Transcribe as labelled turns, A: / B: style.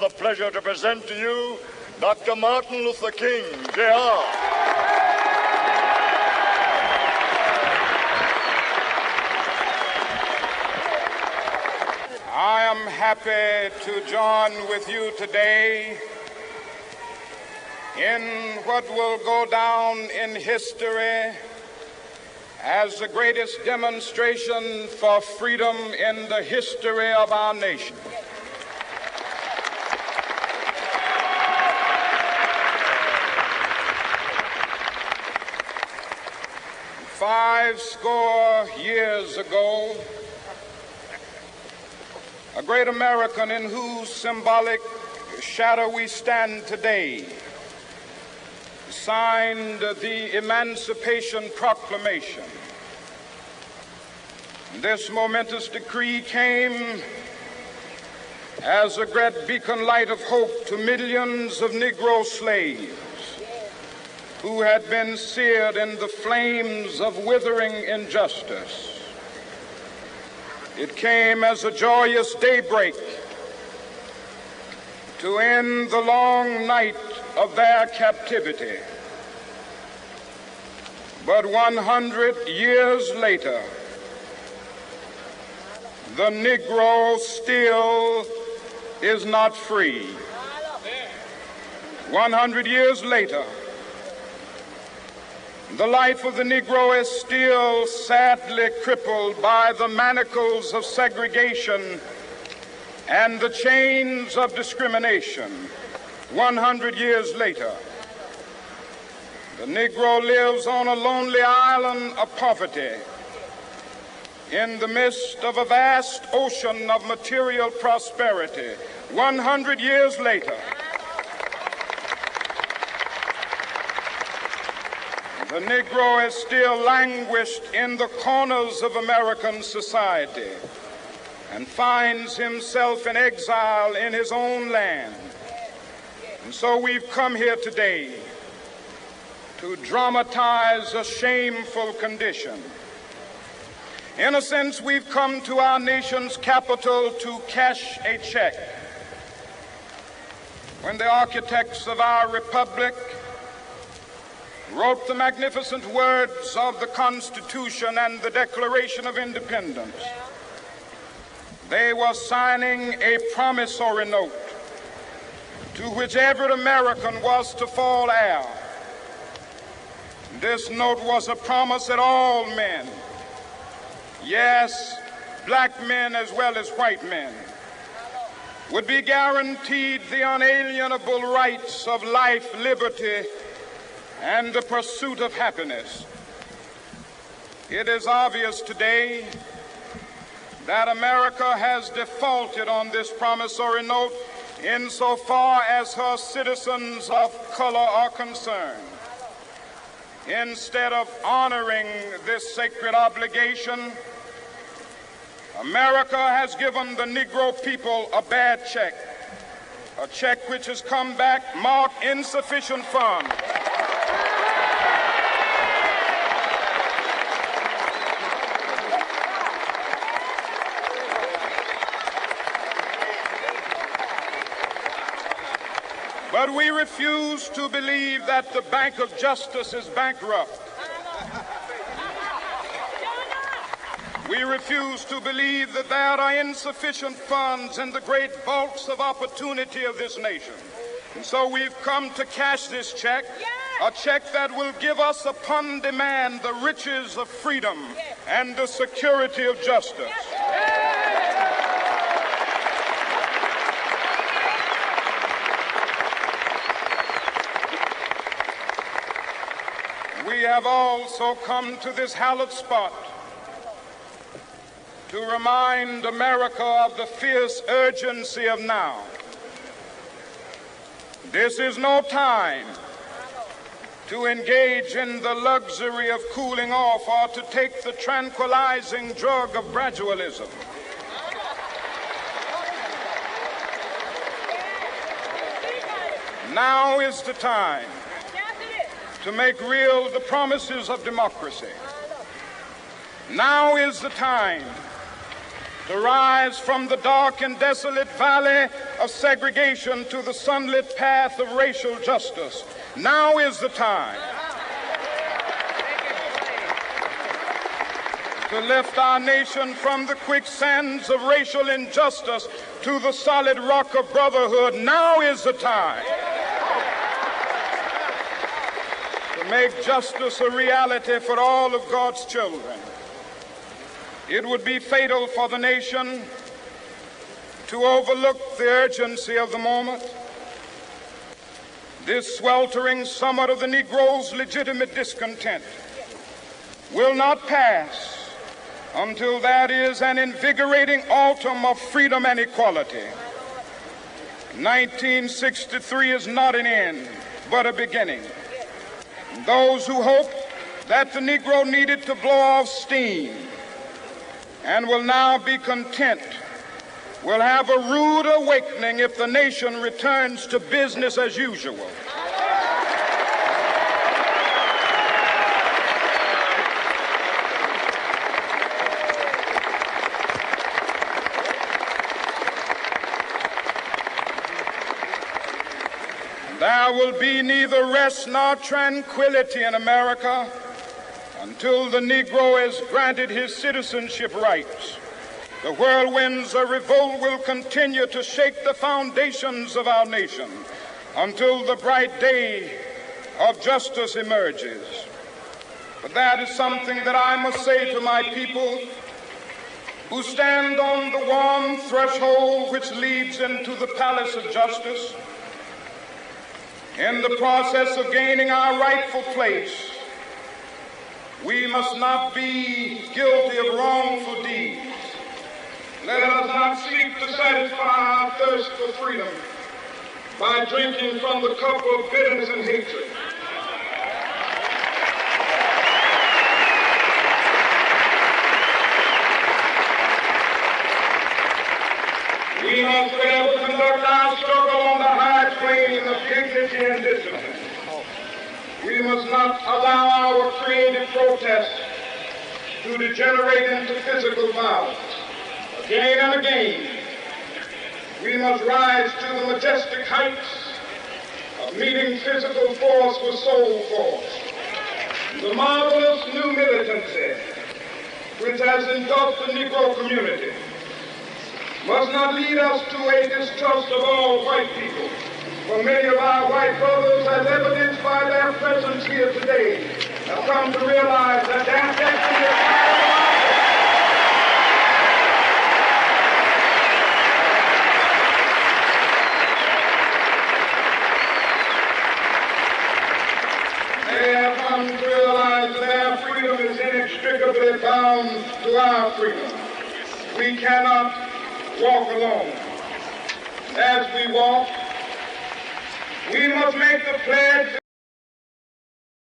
A: the pleasure to present to you Dr. Martin Luther King, Jr.
B: I am happy to join with you today in what will go down in history as the greatest demonstration for freedom in the history of our nation. Five score years ago, a great American in whose symbolic shadow we stand today signed the Emancipation Proclamation. This momentous decree came as a great beacon light of hope to millions of Negro slaves who had been seared in the flames of withering injustice. It came as a joyous daybreak to end the long night of their captivity. But 100 years later, the Negro still is not free. 100 years later, the life of the Negro is still sadly crippled by the manacles of segregation and the chains of discrimination. 100 years later, the Negro lives on a lonely island of poverty in the midst of a vast ocean of material prosperity. 100 years later, the Negro is still languished in the corners of American society and finds himself in exile in his own land. And so we've come here today to dramatize a shameful condition. In a sense, we've come to our nation's capital to cash a check. When the architects of our republic wrote the magnificent words of the Constitution and the Declaration of Independence, they were signing a promissory note to which every American was to fall heir. This note was a promise that all men, yes, black men as well as white men, would be guaranteed the unalienable rights of life, liberty, and the pursuit of happiness. It is obvious today that America has defaulted on this promissory note insofar as her citizens of color are concerned. Instead of honoring this sacred obligation, America has given the Negro people a bad check, a check which has come back marked insufficient funds. But we refuse to believe that the Bank of Justice is bankrupt. We refuse to believe that there are insufficient funds in the great vaults of opportunity of this nation. And so we've come to cash this check, a check that will give us upon demand the riches of freedom and the security of justice. We have also come to this hallowed spot to remind America of the fierce urgency of now. This is no time to engage in the luxury of cooling off or to take the tranquilizing drug of gradualism. Now is the time to make real the promises of democracy. Now is the time to rise from the dark and desolate valley of segregation to the sunlit path of racial justice. Now is the time to lift our nation from the quicksands of racial injustice to the solid rock of brotherhood. Now is the time to make justice a reality for all of God's children. It would be fatal for the nation to overlook the urgency of the moment. This sweltering summer of the Negro's legitimate discontent will not pass until that is an invigorating autumn of freedom and equality. 1963 is not an end, but a beginning. Those who hope that the Negro needed to blow off steam and will now be content will have a rude awakening if the nation returns to business as usual. There will be neither rest nor tranquility in America until the Negro is granted his citizenship rights. The whirlwinds of revolt will continue to shake the foundations of our nation until the bright day of justice emerges. But that is something that I must say to my people who stand on the warm threshold which leads into the palace of justice. In the process of gaining our rightful place, we must not be guilty of wrongful deeds. Let us not seek to satisfy our thirst for freedom by drinking from the cup of bitterness and hatred. We must forever conduct our struggle on the high plane of dignity and discipline. We must not allow our creative protest to degenerate into physical violence. Again and again, we must rise to the majestic heights of meeting physical force with soul force. The marvelous new militancy which has engulfed the Negro community must not lead us to a distrust of all white people. For many of our white brothers, as evidenced by their presence here today, have come to realize that their destiny is They have come to realize that their freedom is inextricably bound to our freedom. We cannot walk alone. As we walk, we must make the pledge